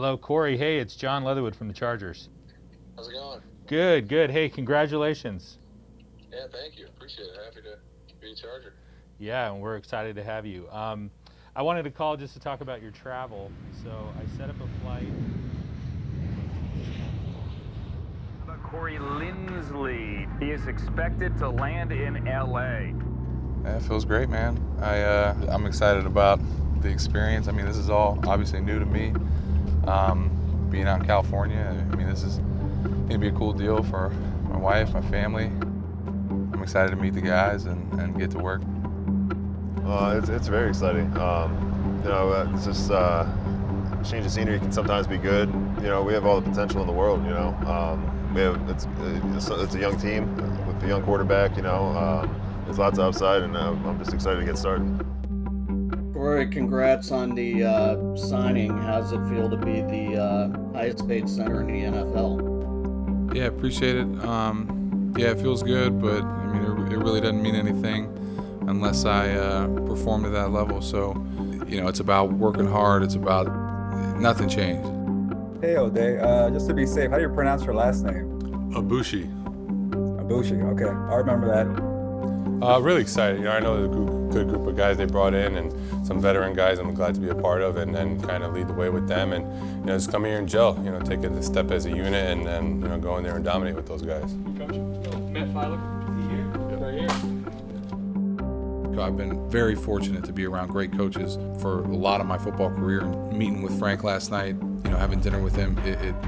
Hello, Corey. Hey, it's John Leatherwood from the Chargers. How's it going? Good, good. Hey, congratulations. Yeah, thank you. Appreciate it. Happy to be a Charger. Yeah, and we're excited to have you. I wanted to call just to talk about your travel. So I set up a flight. How about Corey Linsley? He is expected to land in LA. Yeah, it feels great, man. I'm excited about the experience. I mean, this is all obviously new to me. Being out in California, I mean, this is gonna be a cool deal for my wife, my family. I'm excited to meet the guys and get to work. It's very exciting. It's just change of scenery can sometimes be good. We have all the potential in the world. It's a young team with a young quarterback. There's lots of upside, and I'm just excited to get started. Corey, congrats on the signing. How does it feel to be the highest paid center in the NFL? Yeah, appreciate it. Yeah, it feels good, but I mean, it really doesn't mean anything unless I perform to that level. So, it's about working hard. It's about nothing changed. Hey, O'Day. Just to be safe, how do you pronounce your last name? Abushi. Abushi. Okay, I remember that. Really excited. I know there's a good group of guys they brought in and some veteran guys I'm glad to be a part of and then kind of lead the way with them and just come here and gel, take it a step as a unit and then go in there and dominate with those guys. Coach, Matt Filer, right here. I've been very fortunate to be around great coaches for a lot of my football career. Meeting with Frank last night, having dinner with him,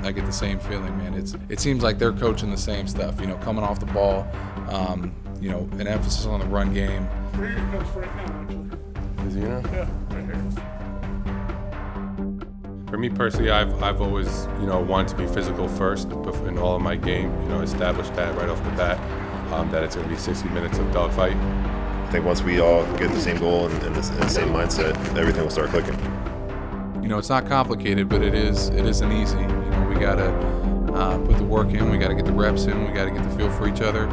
I get the same feeling, man. It seems like they're coaching the same stuff, coming off the ball, an emphasis on the run game. Where are your coach right now, actually? Is he in? Yeah, right here. For me personally, I've always, wanted to be physical first in all of my game, established that right off the bat, that it's going to be 60 minutes of dogfight. I think once we all get the same goal and the same mindset, everything will start clicking. It's not complicated, but it isn't easy. We got to put the work in, we got to get the reps in, we got to get the feel for each other.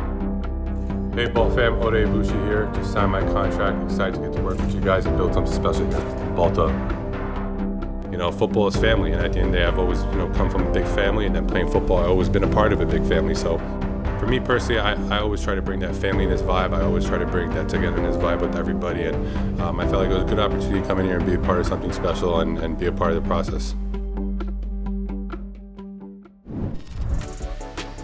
Hey, ball fam, Ode Ibushi here. Just signed my contract. Excited to get to work with you guys and build something special here. Ball up. Football is family, and at the end of the day, I've always, come from a big family, and then playing football, I've always been a part of a big family. So, for me personally, I always try to bring that family-ness vibe. I always try to bring that togetherness vibe with everybody, and I felt like it was a good opportunity to come in here and be a part of something special and be a part of the process.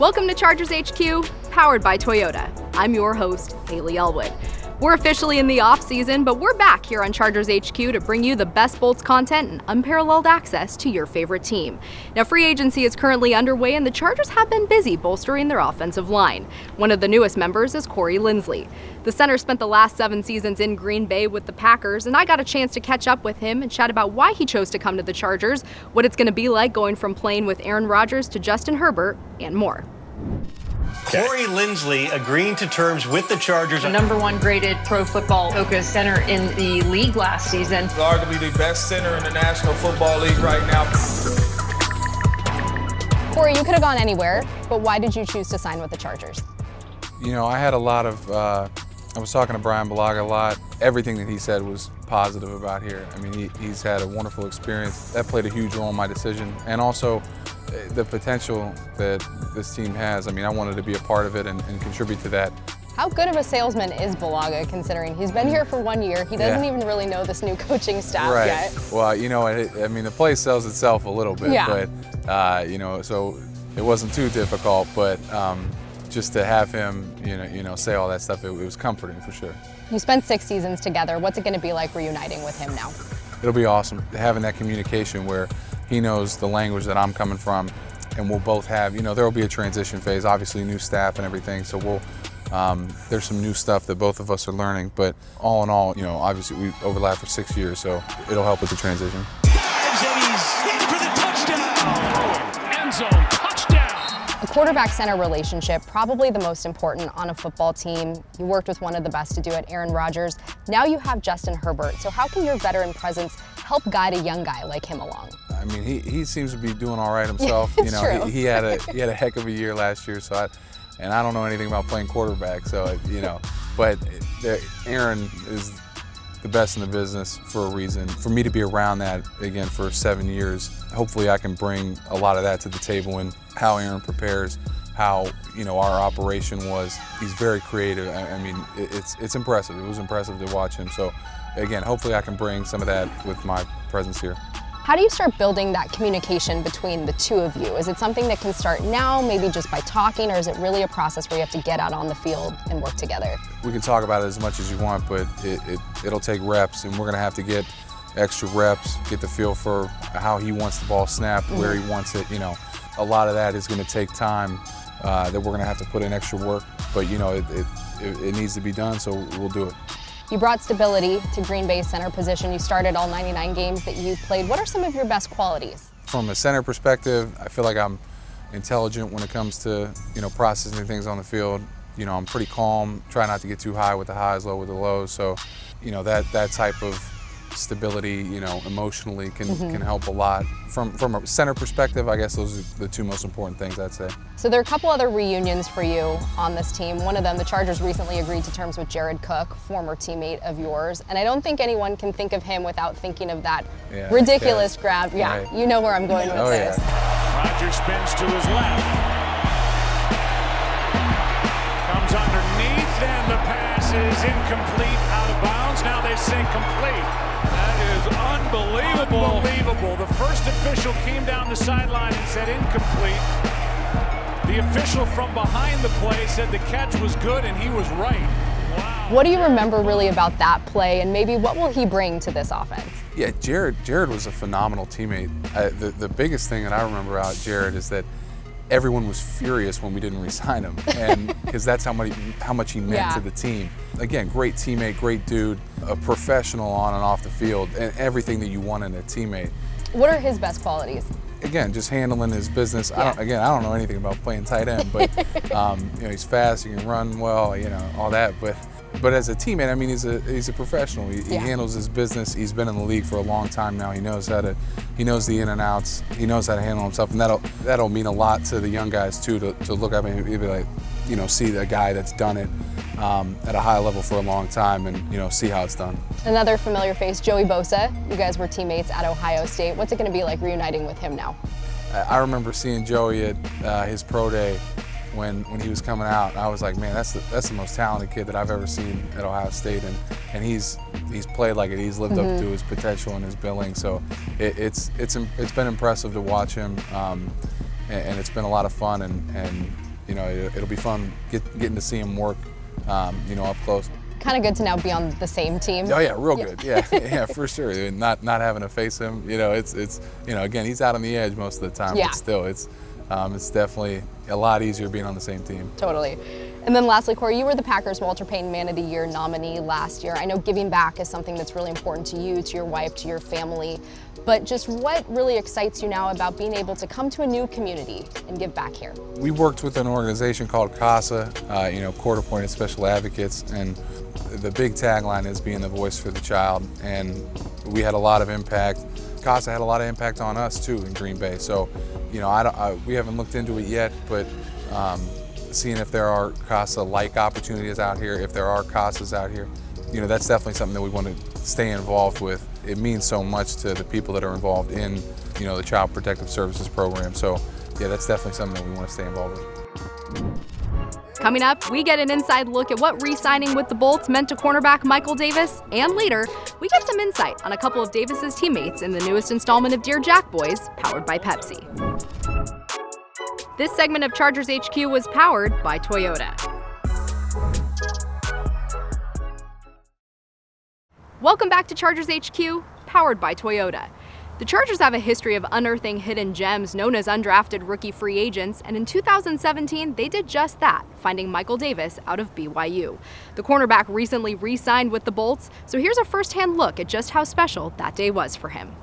Welcome to Chargers HQ, powered by Toyota. I'm your host, Haley Elwood. We're officially in the off-season, but we're back here on Chargers HQ to bring you the best Bolts content and unparalleled access to your favorite team. Now, free agency is currently underway, and the Chargers have been busy bolstering their offensive line. One of the newest members is Corey Linsley. The center spent the last 7 seasons in Green Bay with the Packers, and I got a chance to catch up with him and chat about why he chose to come to the Chargers, what it's going to be like going from playing with Aaron Rodgers to Justin Herbert, and more. Corey Linsley agreeing to terms with the Chargers. The #1 graded Pro Football Focus center in the league last season. Arguably the best center in the National Football League right now. Corey, you could have gone anywhere, but why did you choose to sign with the Chargers? I had a lot of, I was talking to Brian Bulaga a lot. Everything that he said was positive about here. I mean, he's had a wonderful experience. That played a huge role in my decision. And also, the potential that this team has. I mean, I wanted to be a part of it and contribute to that. How good of a salesman is Bulaga, considering he's been here for 1 year? He doesn't even really know this new coaching staff yet. Well, I mean, the place sells itself a little bit, but, so it wasn't too difficult, but just to have him, say all that stuff, it was comforting for sure. You spent 6 seasons together. What's it going to be like reuniting with him now? It'll be awesome, having that communication where he knows the language that I'm coming from, and we'll both have, there will be a transition phase, obviously new staff and everything, so there's some new stuff that both of us are learning, but all in all, obviously we overlapped for 6 years, so it'll help with the transition. A quarterback-center relationship, probably the most important on a football team. You worked with one of the best to do it, Aaron Rodgers. Now you have Justin Herbert, so how can your veteran presence help guide a young guy like him along? I mean, he seems to be doing all right himself. True. He had a heck of a year last year, so I don't know anything about playing quarterback, so but Aaron is the best in the business for a reason. For me to be around that again for 7 years, hopefully I can bring a lot of that to the table and how Aaron prepares, how our operation was. He's very creative. I mean, it's impressive. It was impressive to watch him. So again, hopefully I can bring some of that with my presence here. How do you start building that communication between the two of you? Is it something that can start now, maybe just by talking, or is it really a process where you have to get out on the field and work together? We can talk about it as much as you want, but it'll take reps, and we're going to have to get extra reps, get the feel for how he wants the ball snapped, where he wants it. A lot of that is going to take time that we're going to have to put in extra work, but it needs to be done, so we'll do it. You brought stability to Green Bay's center position. You started all 99 games that you played. What are some of your best qualities? From a center perspective, I feel like I'm intelligent when it comes to processing things on the field. I'm pretty calm, try not to get too high with the highs, low with the lows. So that type of stability, emotionally can help a lot. From a center perspective, I guess those are the two most important things, I'd say. So there are a couple other reunions for you on this team. One of them, the Chargers recently agreed to terms with Jared Cook, former teammate of yours. And I don't think anyone can think of him without thinking of that ridiculous grab. Yeah, right. You know where I'm going with this. Rodgers spins to his left. Comes underneath, and the pass is incomplete, out of bounds. Now they say complete. That is unbelievable. Unbelievable. The first official came down the sideline and said incomplete. The official from behind the play said the catch was good, and he was right. Wow. What do you remember really about that play, and maybe what will he bring to this offense? Yeah, Jared was a phenomenal teammate. The biggest thing that I remember about Jared is that everyone was furious when we didn't re-sign him, and because that's how much he meant to the team. Again, great teammate, great dude, a professional on and off the field, and everything that you want in a teammate. What are his best qualities? Again, just handling his business. I don't know anything about playing tight end, but he's fast, he can run well, all that. But as a teammate, I mean, he's a professional. He handles his business. He's been in the league for a long time now. He knows the in and outs. He knows how to handle himself, and that'll mean a lot to the young guys too, to look at him and be like, see the guy that's done it at a high level for a long time, and see how it's done. Another familiar face, Joey Bosa. You guys were teammates at Ohio State. What's it going to be like reuniting with him now? I remember seeing Joey at his pro day when he was coming out. I was like, man, that's the most talented kid that I've ever seen at Ohio State, and he's played like it. He's lived up to his potential and his billing. So it's been impressive to watch him, and it's been a lot of fun, and it'll be fun getting to see him work, up close. Kind of good to now be on the same team. Oh yeah, real good. Yeah, for sure. And not having to face him, it's again, he's out on the edge most of the time, but still, it's definitely a lot easier being on the same team. Totally. And then lastly, Corey, you were the Packers Walter Payton Man of the Year nominee last year. I know giving back is something that's really important to you, to your wife, to your family, but just what really excites you now about being able to come to a new community and give back here? We worked with an organization called CASA, Court-Appointed Special Advocates, and the big tagline is being the voice for the child, and we had a lot of impact. CASA had a lot of impact on us too in Green Bay, so we haven't looked into it yet, but seeing if there are CASA-like opportunities out here, if there are CASAs out here, that's definitely something that we want to stay involved with. It means so much to the people that are involved in, the Child Protective Services program. So, yeah, that's definitely something that we want to stay involved with. Coming up, we get an inside look at what re-signing with the Bolts meant to cornerback Michael Davis, and later, we get some insight on a couple of Davis's teammates in the newest installment of Dear Jack Boys, powered by Pepsi. This segment of Chargers HQ was powered by Toyota. Welcome back to Chargers HQ, powered by Toyota. The Chargers have a history of unearthing hidden gems known as undrafted rookie free agents, and in 2017, they did just that, finding Michael Davis out of BYU. The cornerback recently re-signed with the Bolts, so here's a first-hand look at just how special that day was for him.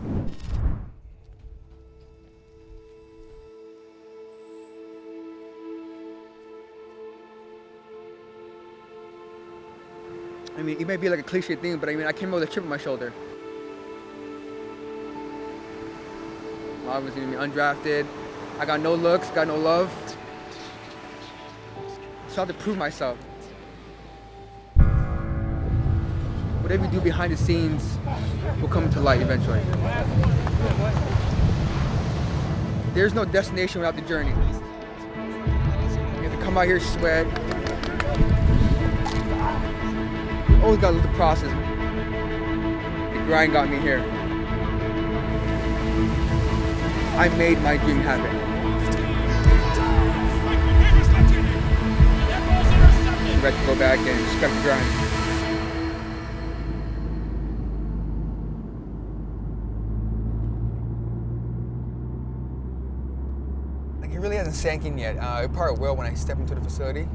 I mean, it may be like a cliche thing, but I came out with a chip on my shoulder. Obviously, undrafted. I got no looks, got no love. So I have to prove myself. What whatever you do behind the scenes will come to light eventually. There's no destination without the journey. You have to come out here, sweat. Always gotta live the process. The grind got me here. I made my dream happen. I'm ready to go back and respect the grind. Like, it really hasn't sank in yet. It probably will when I step into the facility.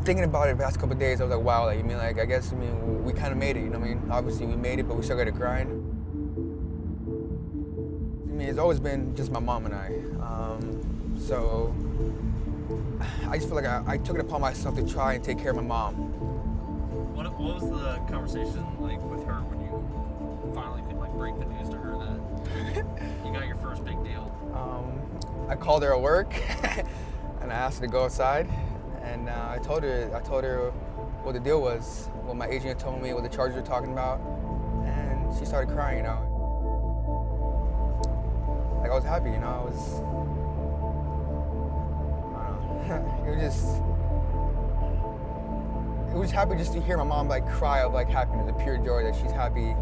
Thinking about it the past couple of days, I was like, wow, like, I guess we kind of made it, you know what I mean? Obviously we made it, but we still got to grind. It's always been just my mom and I. So I just feel like I took it upon myself to try and take care of my mom. What was the conversation like with her when you finally could like break the news to her that you got your first big deal? I called her at work and I asked her to go outside. And I told her what the deal was, what my agent told me, what the Chargers were talking about, and she started crying, you know. Like, I was happy, you know, I don't know, it was happy just to hear my mom like cry of like happiness, the pure joy that she's happy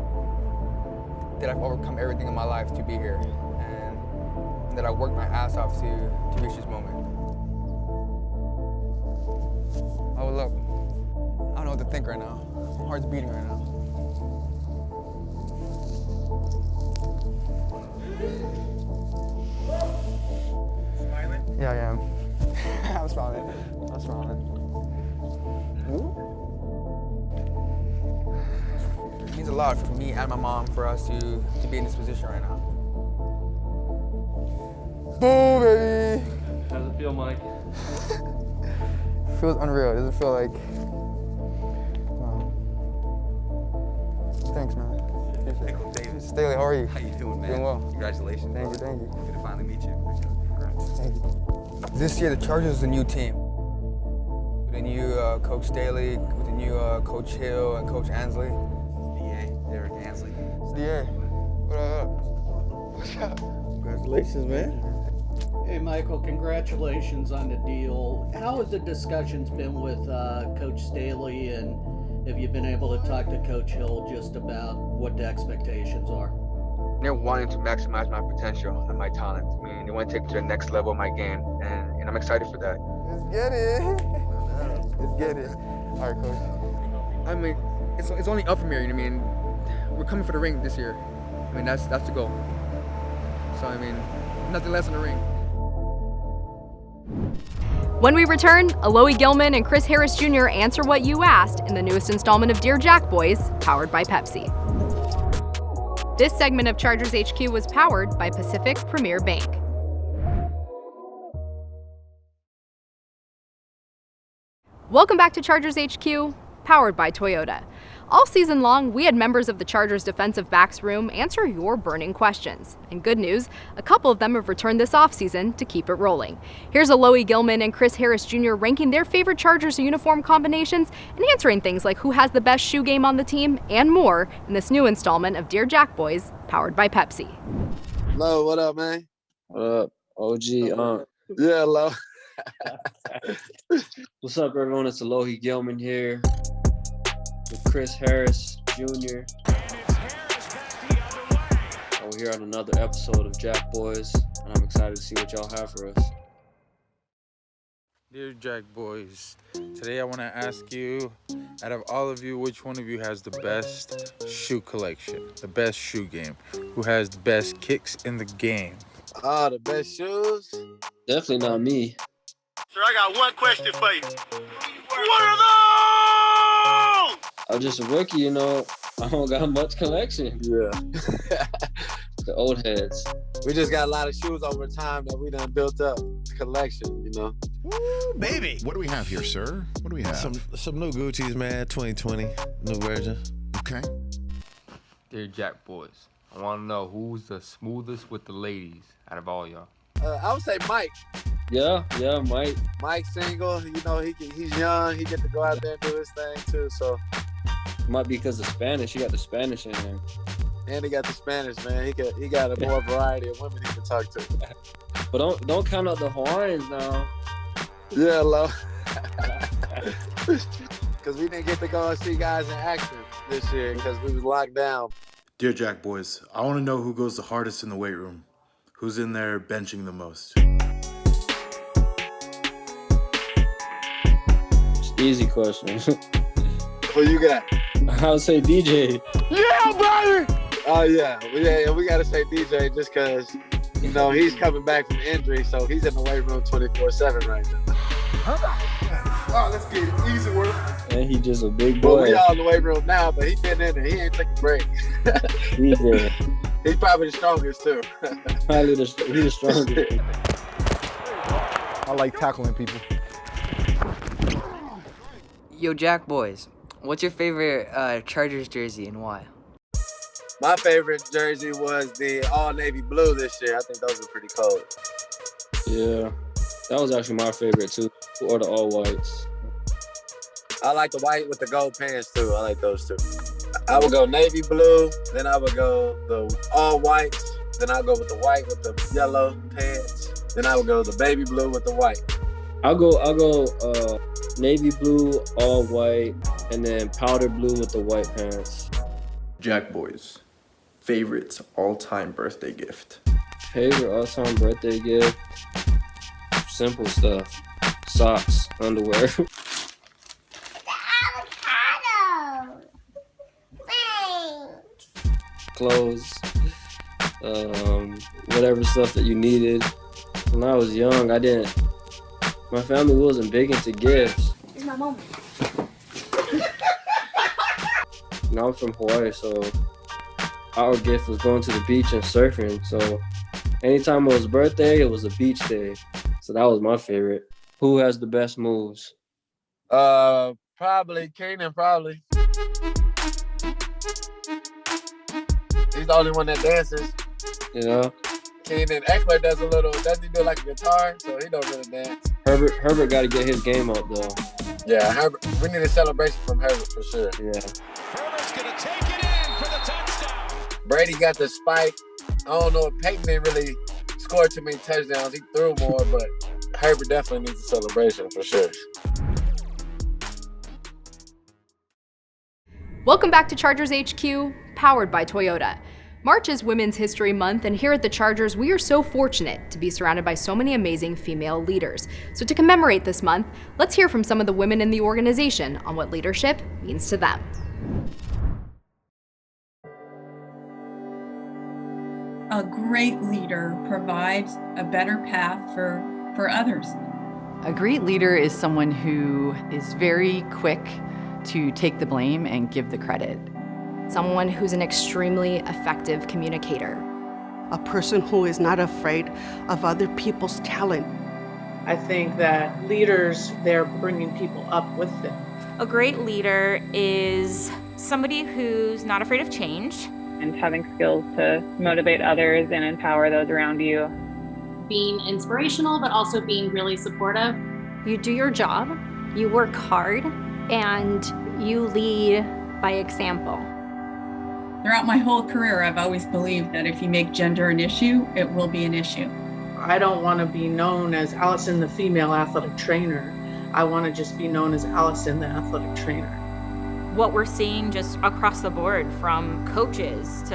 that I've overcome everything in my life to be here, and that I worked my ass off to reach this moment. Oh, look, I don't know what to think right now. My heart's beating right now. Smiling? Yeah, I am. I'm smiling. I'm smiling. It means a lot for me and my mom for us to be in this position right now. Boom, baby! How does it feel, Mike? It feels unreal. It doesn't feel like. Thanks, man. David. Staley, how are you? How you doing, man? Doing well. Congratulations. Thank you, thank you. Good to finally meet you. Congrats. Thank you. This year, the Chargers is a new team. With a new Coach Staley, with a new Coach Hill and Coach Ansley. DA, Derek Ansley. DA. What's up? Congratulations, man. Hey, Michael, congratulations on the deal. How have the discussions been with Coach Staley, and have you been able to talk to Coach Hill just about what the expectations are? They're wanting to maximize my potential and my talent. I mean, they want to take it to the next level of my game, and I'm excited for that. Let's get it. Let's get it. All right, Coach. I mean, it's only up from here, you know what I mean? We're coming for the ring this year. I mean, that's the goal. So, I mean, nothing less than the ring. When we return, Alohi Gilman and Chris Harris Jr. answer what you asked in the newest installment of Dear Jack Boys, powered by Pepsi. This segment of Chargers HQ was powered by Pacific Premier Bank. Welcome back to Chargers HQ, powered by Toyota. All season long, we had members of the Chargers defensive backs room answer your burning questions. And good news, a couple of them have returned this offseason to keep it rolling. Here's Alohi Gilman and Chris Harris Jr. ranking their favorite Chargers uniform combinations and answering things like who has the best shoe game on the team and more in this new installment of Dear Jack Boys, powered by Pepsi. Lo, what up, man? What up, OG? Yeah, Lo. What's up, everyone? It's Alohi Gilman here with Chris Harris Jr. We're here on another episode of Jack Boys, and I'm excited to see what y'all have for us. Dear Jack Boys, today I want to ask you, out of all of you, which one of you has the best shoe collection, the best shoe game? Who has the best kicks in the game? The best shoes? Definitely not me. Sir, I got one question for you. What are those? I'm just a rookie, you know. I don't got much collection. Yeah. The old heads. We just got a lot of shoes over time that we done built up. Collection, you know. Woo, baby. What do we have here, sir? What do we have? Some new Gucci's, man. 2020, new version. Okay. Dear Jack Boys, I want to know who's the smoothest with the ladies out of all y'all. I would say Mike. Yeah, Mike. Mike's single. You know, he's young. He get to go out there and do his thing too. So might be because of Spanish. He got the Spanish in him. And he got the Spanish, man. He got a more variety of women he can talk to. But don't count out the Hawaiians now. Yeah, low. Because we didn't get to go and see guys in action this year because we was locked down. Dear Jack boys, I want to know who goes the hardest in the weight room. Who's in there benching the most? Easy question. Who you got? I would say DJ. Yeah, buddy! Oh, yeah. We got to say DJ just because, you know, he's coming back from injury, so he's in the weight room 24/7 right now. Oh, let's get it. Easy work. And he just a big boy. Well, we all in the weight room now, but he been in there. He ain't taking a break. DJ. He's probably the strongest, too. Probably he's the strongest. I like tackling people. Yo, Jack boys, what's your favorite Chargers jersey and why? My favorite jersey was the all navy blue this year. I think those were pretty cold. Yeah, that was actually my favorite too, or the all whites. I like the white with the gold pants too. I like those too. I would go navy blue, then I would go the all whites, then I'll go with the white with the yellow pants, then I would go the baby blue with the white. I'll go navy blue, all white, and then powder blue with the white pants. Jack boys, favorite all-time birthday gift. Favorite all-time birthday gift? Simple stuff. Socks, underwear. Clothes, whatever stuff that you needed. When I was young, my family wasn't big into gifts. It's my moment. Now I'm from Hawaii, so our gift was going to the beach and surfing. So anytime it was a birthday, it was a beach day. So that was my favorite. Who has the best moves? Probably Keenan, probably. He's the only one that dances. You know? Keenan Eckler does he do like a guitar? So he don't really dance. Herbert got to get his game up though. Yeah, Herbert. We need a celebration from Herbert for sure. Yeah. Herbert's gonna take it in for the touchdown. Brady got the spike. I don't know if Peyton didn't really score too many touchdowns. He threw more, but Herbert definitely needs a celebration for sure. Welcome back to Chargers HQ, powered by Toyota. March is Women's History Month, and here at the Chargers, we are so fortunate to be surrounded by so many amazing female leaders. So to commemorate this month, let's hear from some of the women in the organization on what leadership means to them. A great leader provides a better path for others. A great leader is someone who is very quick to take the blame and give the credit. Someone who's an extremely effective communicator. A person who is not afraid of other people's talent. I think that leaders, they're bringing people up with them. A great leader is somebody who's not afraid of change. And having skills to motivate others and empower those around you. Being inspirational, but also being really supportive. You do your job, you work hard, and you lead by example. Throughout my whole career, I've always believed that if you make gender an issue, it will be an issue. I don't want to be known as Allison, the female athletic trainer. I want to just be known as Allison, the athletic trainer. What we're seeing just across the board, from coaches to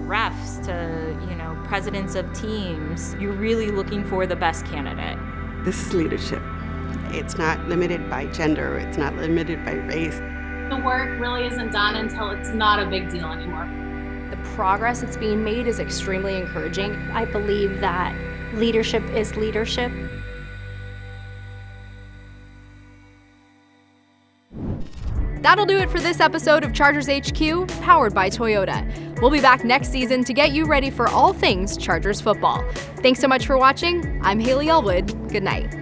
refs to, presidents of teams, you're really looking for the best candidate. This is leadership. It's not limited by gender. It's not limited by race. The work really isn't done until it's not a big deal anymore. The progress that's being made is extremely encouraging. I believe that leadership is leadership. That'll do it for this episode of Chargers HQ, powered by Toyota. We'll be back next season to get you ready for all things Chargers football. Thanks so much for watching. I'm Haley Elwood. Good night.